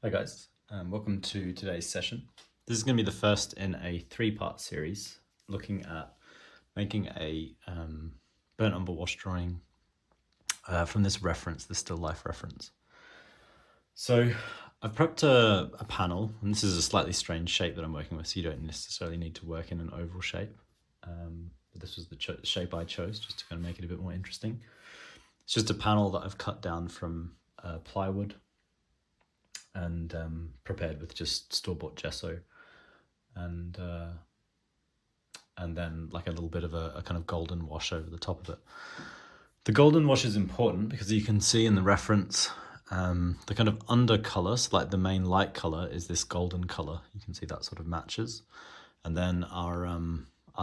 Hi guys, welcome to today's session. This is going to be the first in a three-part series looking at making a burnt umber wash drawing from this reference, the still life reference. So I've prepped a panel, and this is a slightly strange shape that I'm working with, so you don't necessarily need to work in an oval shape. But this was the shape I chose just to kind of make it a bit more interesting. It's just a panel that I've cut down from plywood and prepared with just store-bought gesso and then like a little bit of a kind of golden wash over the top of it. The golden wash is important because you can see in the reference the kind of under color, so like the main light color is this golden color. You can see that sort of matches. And then our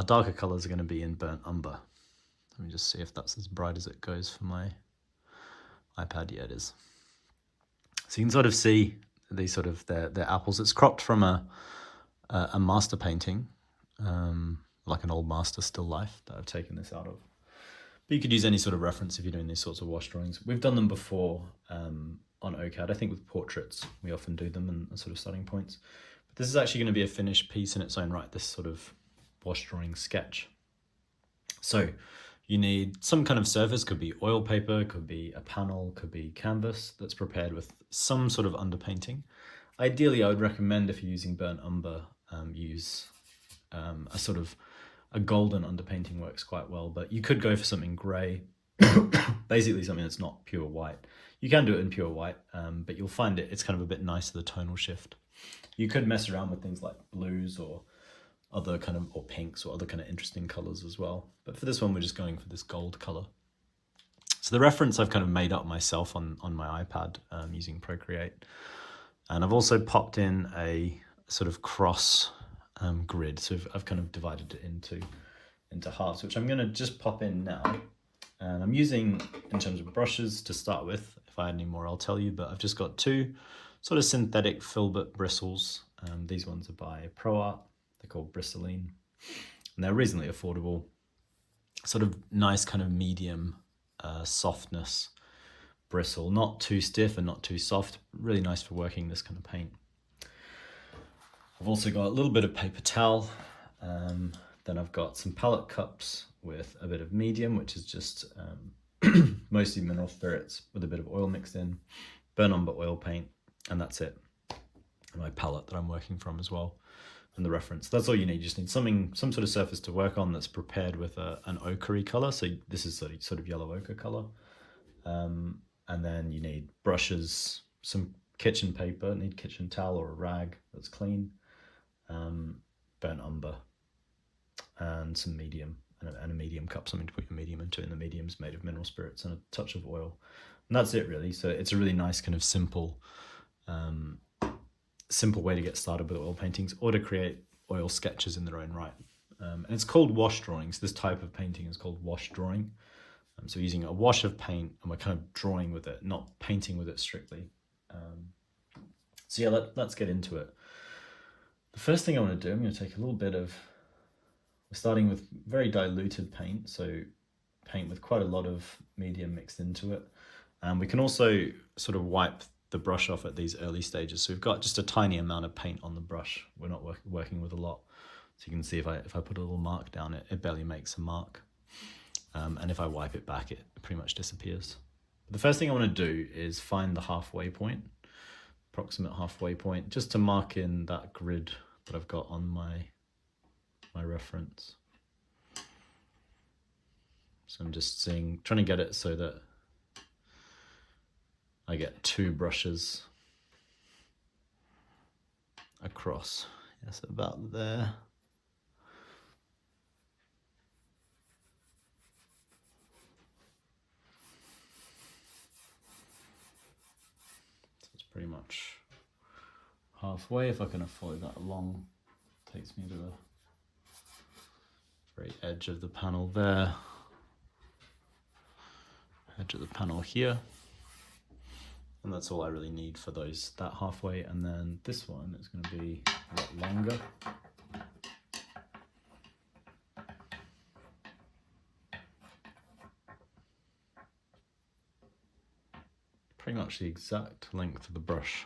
darker colors are going to be in burnt umber. Let me just see if that's as bright as it goes for my iPad. Yeah, it is. So you can sort of see these sort of their apples. It's cropped from a master painting, like an old master still life that I've taken this out of. But you could use any sort of reference if you're doing these sorts of wash drawings. We've done them before on OCAD. I think with portraits we often do them and sort of starting points. But this is actually going to be a finished piece in its own right, this sort of wash drawing sketch. So you need some kind of surface, could be oil paper, could be a panel, could be canvas that's prepared with some sort of underpainting. Ideally, I would recommend if you're using burnt umber, use a sort of a golden underpainting works quite well, but you could go for something grey, basically something that's not pure white. You can do it in pure white, but you'll find it's kind of a bit nicer, the tonal shift. You could mess around with things like blues or other kind of, or pinks or other kind of interesting colors as well. But for this one, we're just going for this gold color. So the reference I've kind of made up myself on my iPad using Procreate. And I've also popped in a sort of cross grid. So I've kind of divided it into halves, which I'm going to just pop in now. And I'm using, in terms of brushes to start with, if I had any more, I'll tell you, but I've just got two sort of synthetic filbert bristles. These ones are by ProArt. They're called bristling, and they're reasonably affordable. Sort of nice kind of medium softness bristle, not too stiff and not too soft. Really nice for working this kind of paint. I've also got a little bit of paper towel. Then I've got some palette cups with a bit of medium, which is just mostly mineral spirits with a bit of oil mixed in, burnt umber oil paint, and that's it. And my palette that I'm working from as well. And the reference. That's all you need. You just need some sort of surface to work on that's prepared with an ochre color. So this is sort of yellow ochre color. And then you need brushes, some kitchen paper, need kitchen towel or a rag that's clean, burnt umber, and some medium, and a medium cup, something to put your medium into. And the medium's made of mineral spirits and a touch of oil. And that's it really. So it's a really nice kind of simple way to get started with oil paintings or to create oil sketches in their own right. And it's called wash drawings. This type of painting is called wash drawing. So using a wash of paint and we're kind of drawing with it, not painting with it strictly. So yeah, let's get into it. The first thing I want to do, I'm going to take a little bit of, we're starting with very diluted paint. So paint with quite a lot of medium mixed into it. And we can also sort of wipe the brush off at these early stages. So we've got just a tiny amount of paint on the brush. We're not working with a lot. So you can see if I put a little mark down, it barely makes a mark. And if I wipe it back, it pretty much disappears. But the first thing I want to do is find the halfway point, approximate halfway point, just to mark in that grid that I've got on my reference. So I'm just trying to get it so that I get two brushes across. Yes, about there. So it's pretty much halfway. If I can follow that along, it takes me to the very edge of the panel there. Edge of the panel here. And that's all I really need for that halfway. And then this one is going to be a lot longer. Pretty much the exact length of the brush.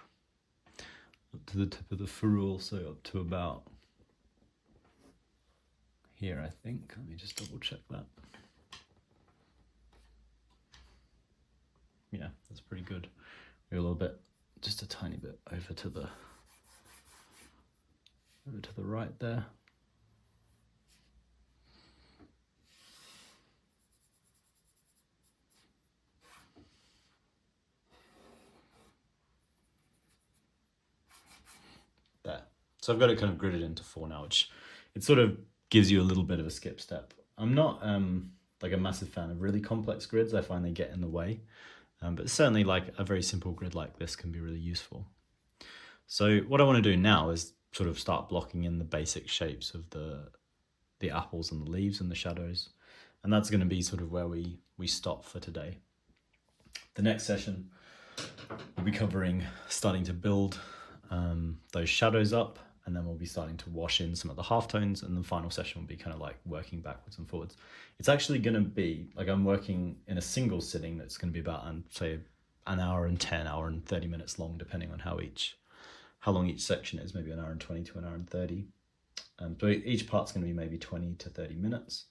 up to the tip of the ferrule, so up to about here, I think. Let me just double check that. Yeah, that's pretty good. We're a little bit, just a tiny bit over to the right there. There. So I've got it kind of gridded into 4 now, which it sort of gives you a little bit of a skip step. I'm not like a massive fan of really complex grids. I find they get in the way, but certainly like a very simple grid like this can be really useful. So what I want to do now is sort of start blocking in the basic shapes of the apples and the leaves and the shadows, and that's going to be sort of where we stop for today. The next session we'll be covering starting to build those shadows up, and then we'll be starting to wash in some of the halftones, and the final session will be kind of like working backwards and forwards. It's actually going to be like I'm working in a single sitting that's going to be about say an hour and 10, hour and 30 minutes long, depending on how long each section is, maybe an hour and 20 to an hour and 30. So each part's going to be maybe 20 to 30 minutes,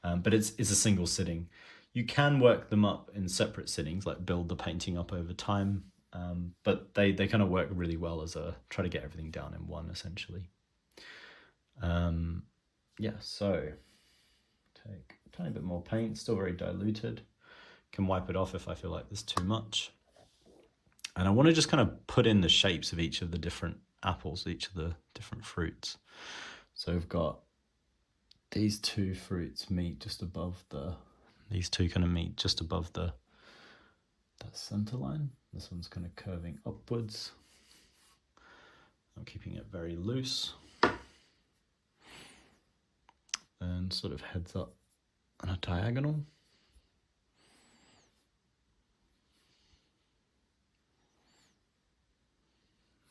but it's a single sitting. You can work them up in separate sittings, like build the painting up over time, but they kind of work really well as try to get everything down in one, essentially. Yeah, so take a tiny bit more paint, still very diluted. Can wipe it off if I feel like there's too much. And I want to just kind of put in the shapes of each of the different apples, each of the different fruits. So we've got these two fruits meet just above these two kind of meet just above that center line. This one's kind of curving upwards. I'm keeping it very loose. And sort of heads up on a diagonal.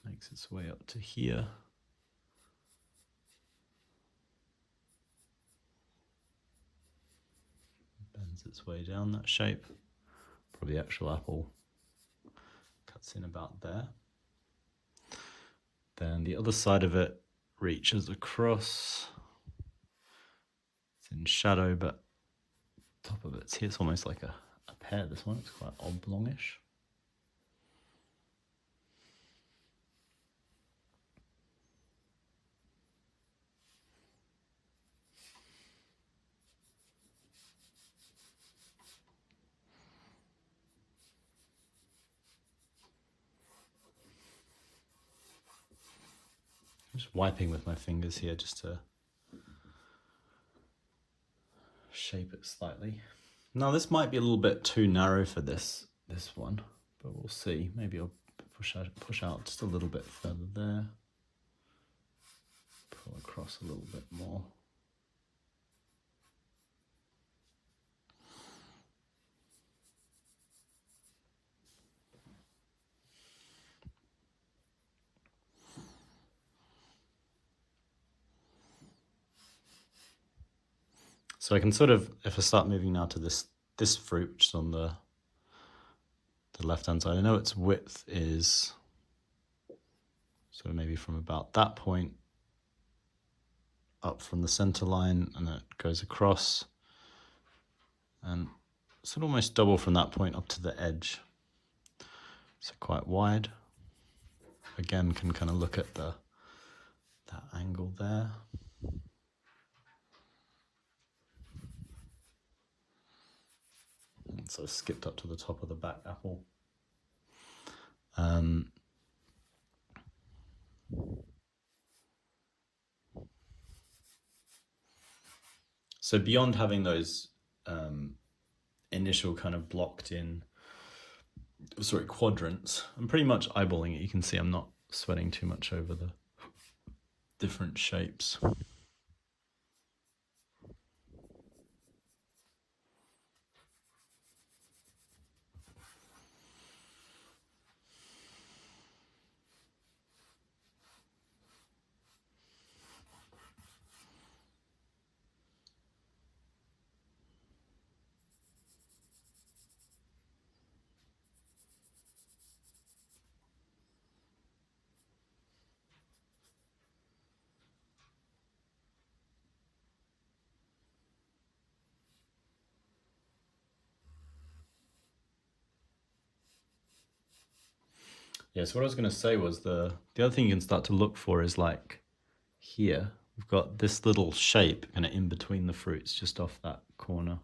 Makes its way up to here. Bends its way down that shape. Probably the actual apple cuts in about there. Then the other side of it reaches across. It's in shadow, but top of it's here. It's almost like a pear, this one. It's quite oblongish. Just wiping with my fingers here just to shape it slightly. Now this might be a little bit too narrow for this one, but we'll see. Maybe I'll push out just a little bit further there. Pull across a little bit more. So I can sort of, if I start moving now to this fruit, which is on the left-hand side, I know its width is sort of maybe from about that point up from the center line, and then it goes across, and sort of almost double from that point up to the edge. So quite wide. Again, can kind of look at that angle there. And so skipped up to the top of the back apple. So beyond having those initial kind of blocked in, quadrants, I'm pretty much eyeballing it. You can see I'm not sweating too much over the different shapes. Yeah, so what I was going to say was the other thing you can start to look for is like here, we've got this little shape kind of in between the fruits, just off that corner.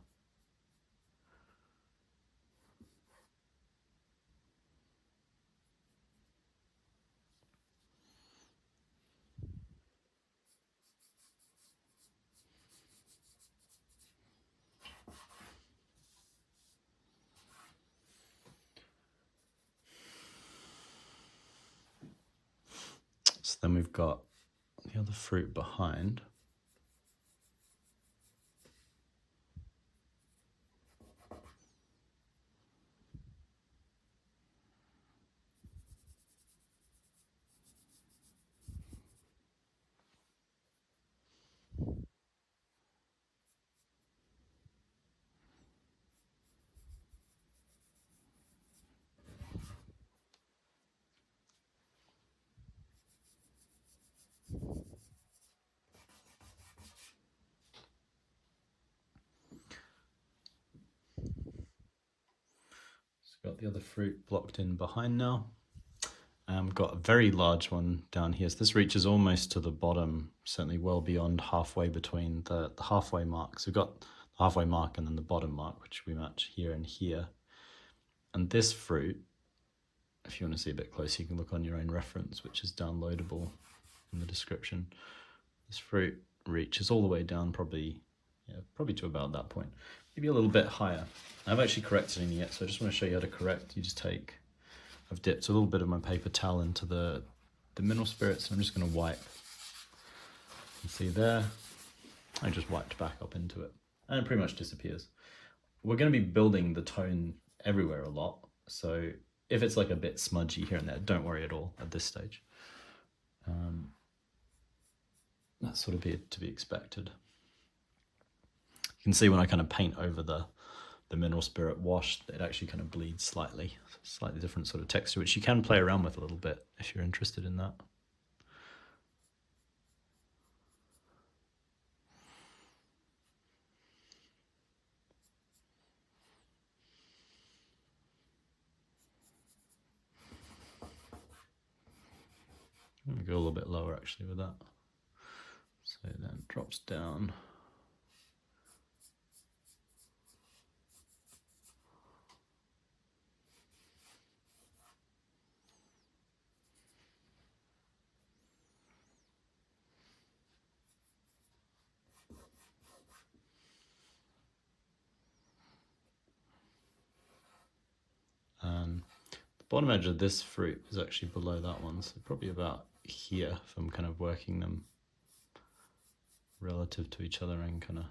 So then we've got the other fruit behind. So got the other fruit blocked in behind now. We've got a very large one down here. So this reaches almost to the bottom, certainly well beyond halfway between the halfway mark. So we've got the halfway mark and then the bottom mark, which we match here and here. And this fruit, if you want to see a bit closer, you can look on your own reference, which is downloadable in the description. This fruit reaches all the way down, probably to about that point, maybe a little bit higher. I haven't actually corrected any yet, so I just want to show you how to correct. You just take, I've dipped a little bit of my paper towel into the mineral spirits, and I'm just going to wipe. You can see there, I just wiped back up into it, and it pretty much disappears. We're going to be building the tone everywhere a lot, so if it's like a bit smudgy here and there, don't worry at all at this stage. That's sort of to be expected. You can see when I kind of paint over the mineral spirit wash, it actually kind of bleeds slightly different sort of texture, which you can play around with a little bit if you're interested in that. Let me go a little bit lower actually with that. So then it drops down. The bottom edge of this fruit is actually below that one, so probably about here if I'm kind of working them relative to each other and kind of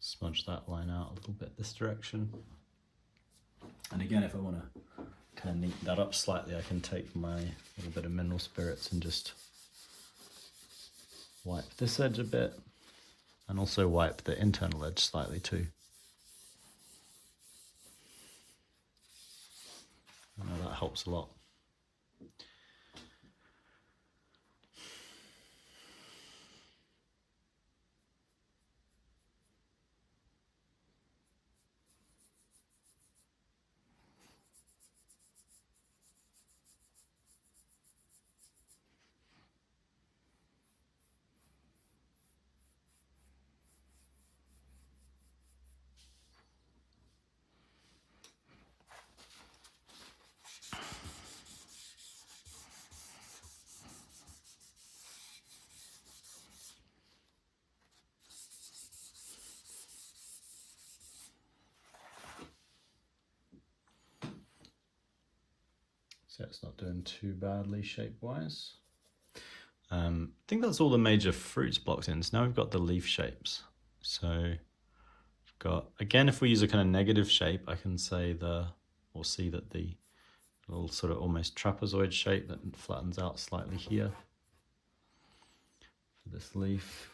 smudge that line out a little bit this direction. And again, if I want to kind of neaten that up slightly, I can take my little bit of mineral spirits and just wipe this edge a bit, and also wipe the internal edge slightly too. I know that helps a lot. So it's not doing too badly shape-wise. I think that's all the major fruits blocked in. So now we've got the leaf shapes. So we've got, again, if we use a kind of negative shape, I can say see that the little sort of almost trapezoid shape that flattens out slightly here for this leaf.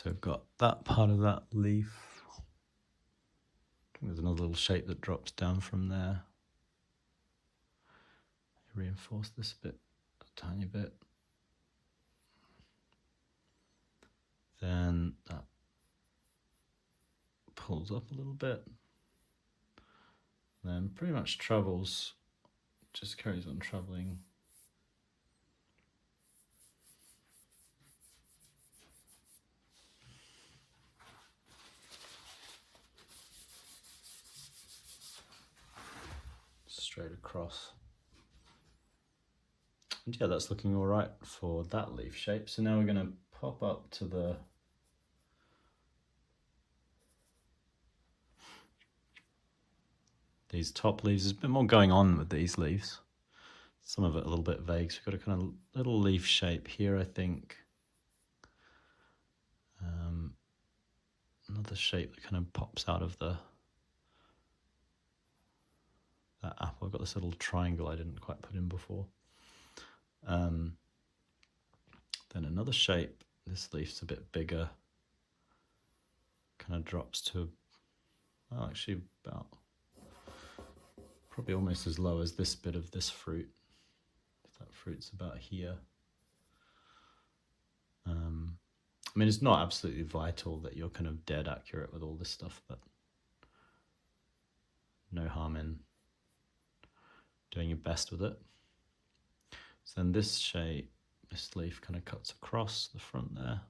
So we've got that part of that leaf. There's another little shape that drops down from there. Reinforce this a bit, a tiny bit. Then that pulls up a little bit. Then pretty much travels, just carries on traveling. Straight across. And yeah, that's looking all right for that leaf shape. So now we're going to pop up to these top leaves. There's a bit more going on with these leaves. Some of it a little bit vague. So we've got a kind of little leaf shape here, I think. Another shape that kind of pops out of that apple. I've got this little triangle I didn't quite put in before. Then another shape. This leaf's a bit bigger. Kind of drops to, well, actually about, probably almost as low as this bit of this fruit. That fruit's about here. I mean, it's not absolutely vital that you're kind of dead accurate with all this stuff, but no harm in doing your best with it. So then this shape, this leaf kind of cuts across the front there.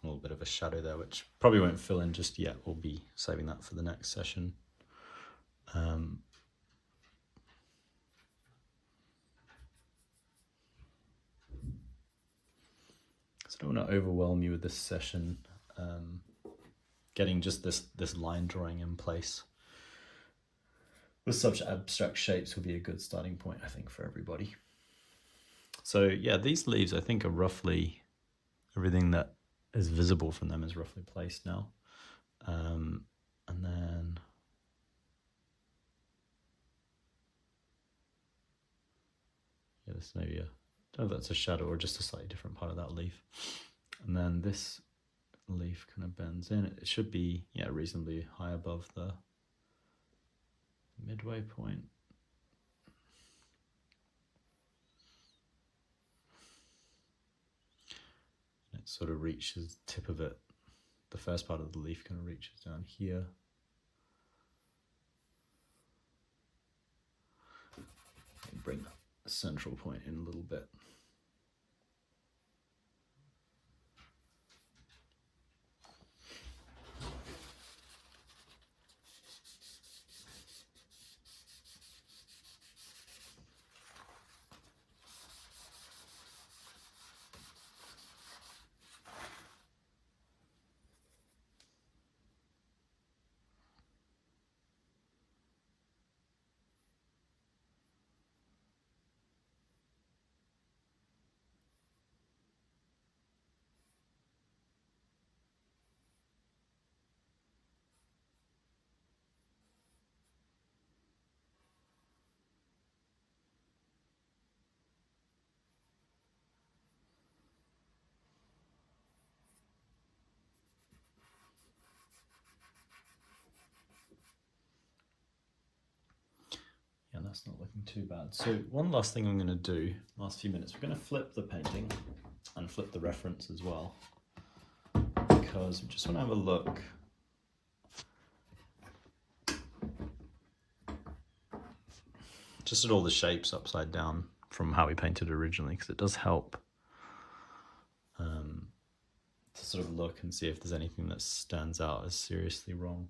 A little bit of a shadow there, which probably won't fill in just yet. We'll be saving that for the next session. So I don't want to overwhelm you with this session. Getting just this line drawing in place with such abstract shapes will be a good starting point, I think, for everybody. So yeah, these leaves I think are roughly, everything that is visible from them is roughly placed now. And then yeah, this maybe a, I don't know if that's a shadow or just a slightly different part of that leaf. And then this leaf kind of bends in. It should be, yeah, reasonably high above the midway point. And it sort of reaches the tip of it. The first part of the leaf kind of reaches down here. And bring the central point in a little bit. Yeah, that's not looking too bad. So one last thing I'm going to do, last few minutes, we're going to flip the painting and flip the reference as well, because we just want to have a look just at all the shapes upside down from how we painted originally, because it does help to sort of look and see if there's anything that stands out as seriously wrong.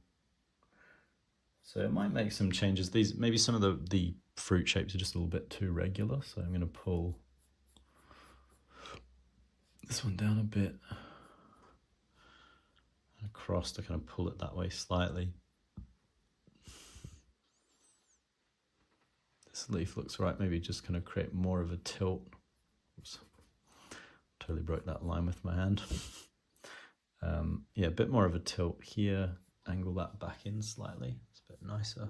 So it might make some changes. These, maybe some of the fruit shapes are just a little bit too regular, so I'm going to pull this one down a bit across to kind of pull it that way slightly. This leaf looks right, maybe just kind of create more of a tilt. Oops. Totally broke that line with my hand. Yeah, a bit more of a tilt here, angle that back in slightly, it's a bit nicer.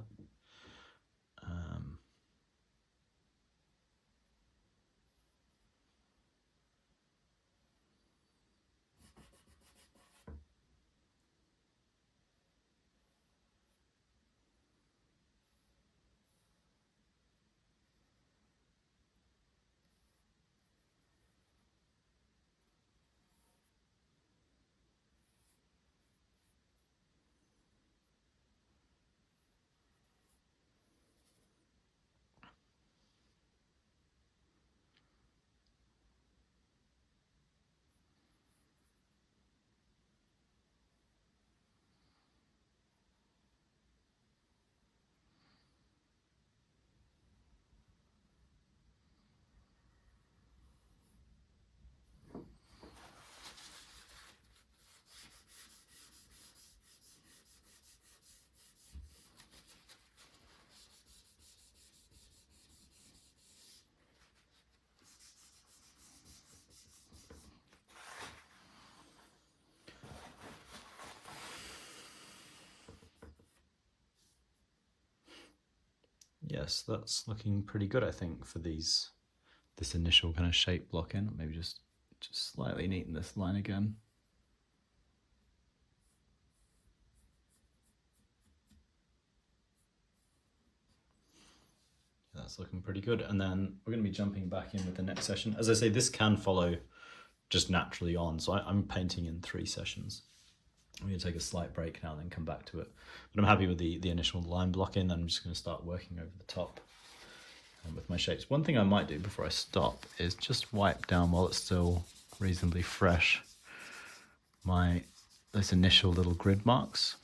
Yes, that's looking pretty good, I think, for this initial kind of shape block in. Maybe just slightly neaten this line again. That's looking pretty good. And then we're going to be jumping back in with the next session. As I say, this can follow just naturally on. So I'm painting in 3 sessions. I'm going to take a slight break now and then come back to it. But I'm happy with the initial line block in. I'm just going to start working over the top with my shapes. One thing I might do before I stop is just wipe down, while it's still reasonably fresh, those initial little grid marks,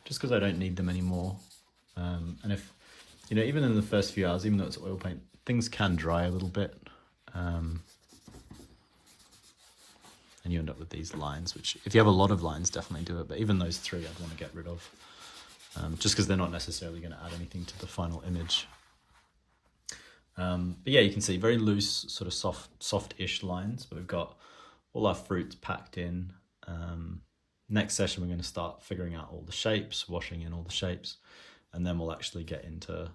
just because I don't need them anymore. And if, you know, even in the first few hours, even though it's oil paint, things can dry a little bit. And you end up with these lines, which if you have a lot of lines, definitely do it. But even those 3 I'd want to get rid of, just because they're not necessarily going to add anything to the final image. But yeah, you can see very loose, sort of soft-ish lines, but we've got all our fruits packed in. Next session, we're going to start figuring out all the shapes, washing in all the shapes, and then we'll actually get into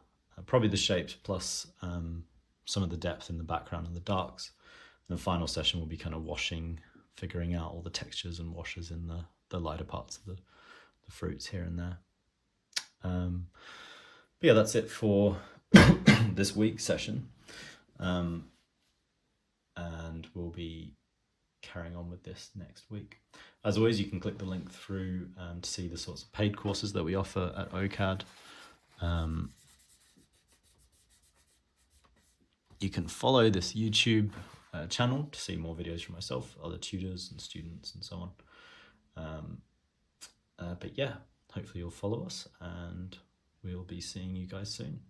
probably the shapes plus some of the depth in the background and the darks. And the final session will be kind of washing, figuring out all the textures and washes in the lighter parts of the fruits here and there. But yeah, that's it for this week's session. And we'll be carrying on with this next week. As always, you can click the link through to see the sorts of paid courses that we offer at OCAD. You can follow this YouTube channel to see more videos from myself, other tutors and students and so on. But yeah, hopefully you'll follow us and we'll be seeing you guys soon.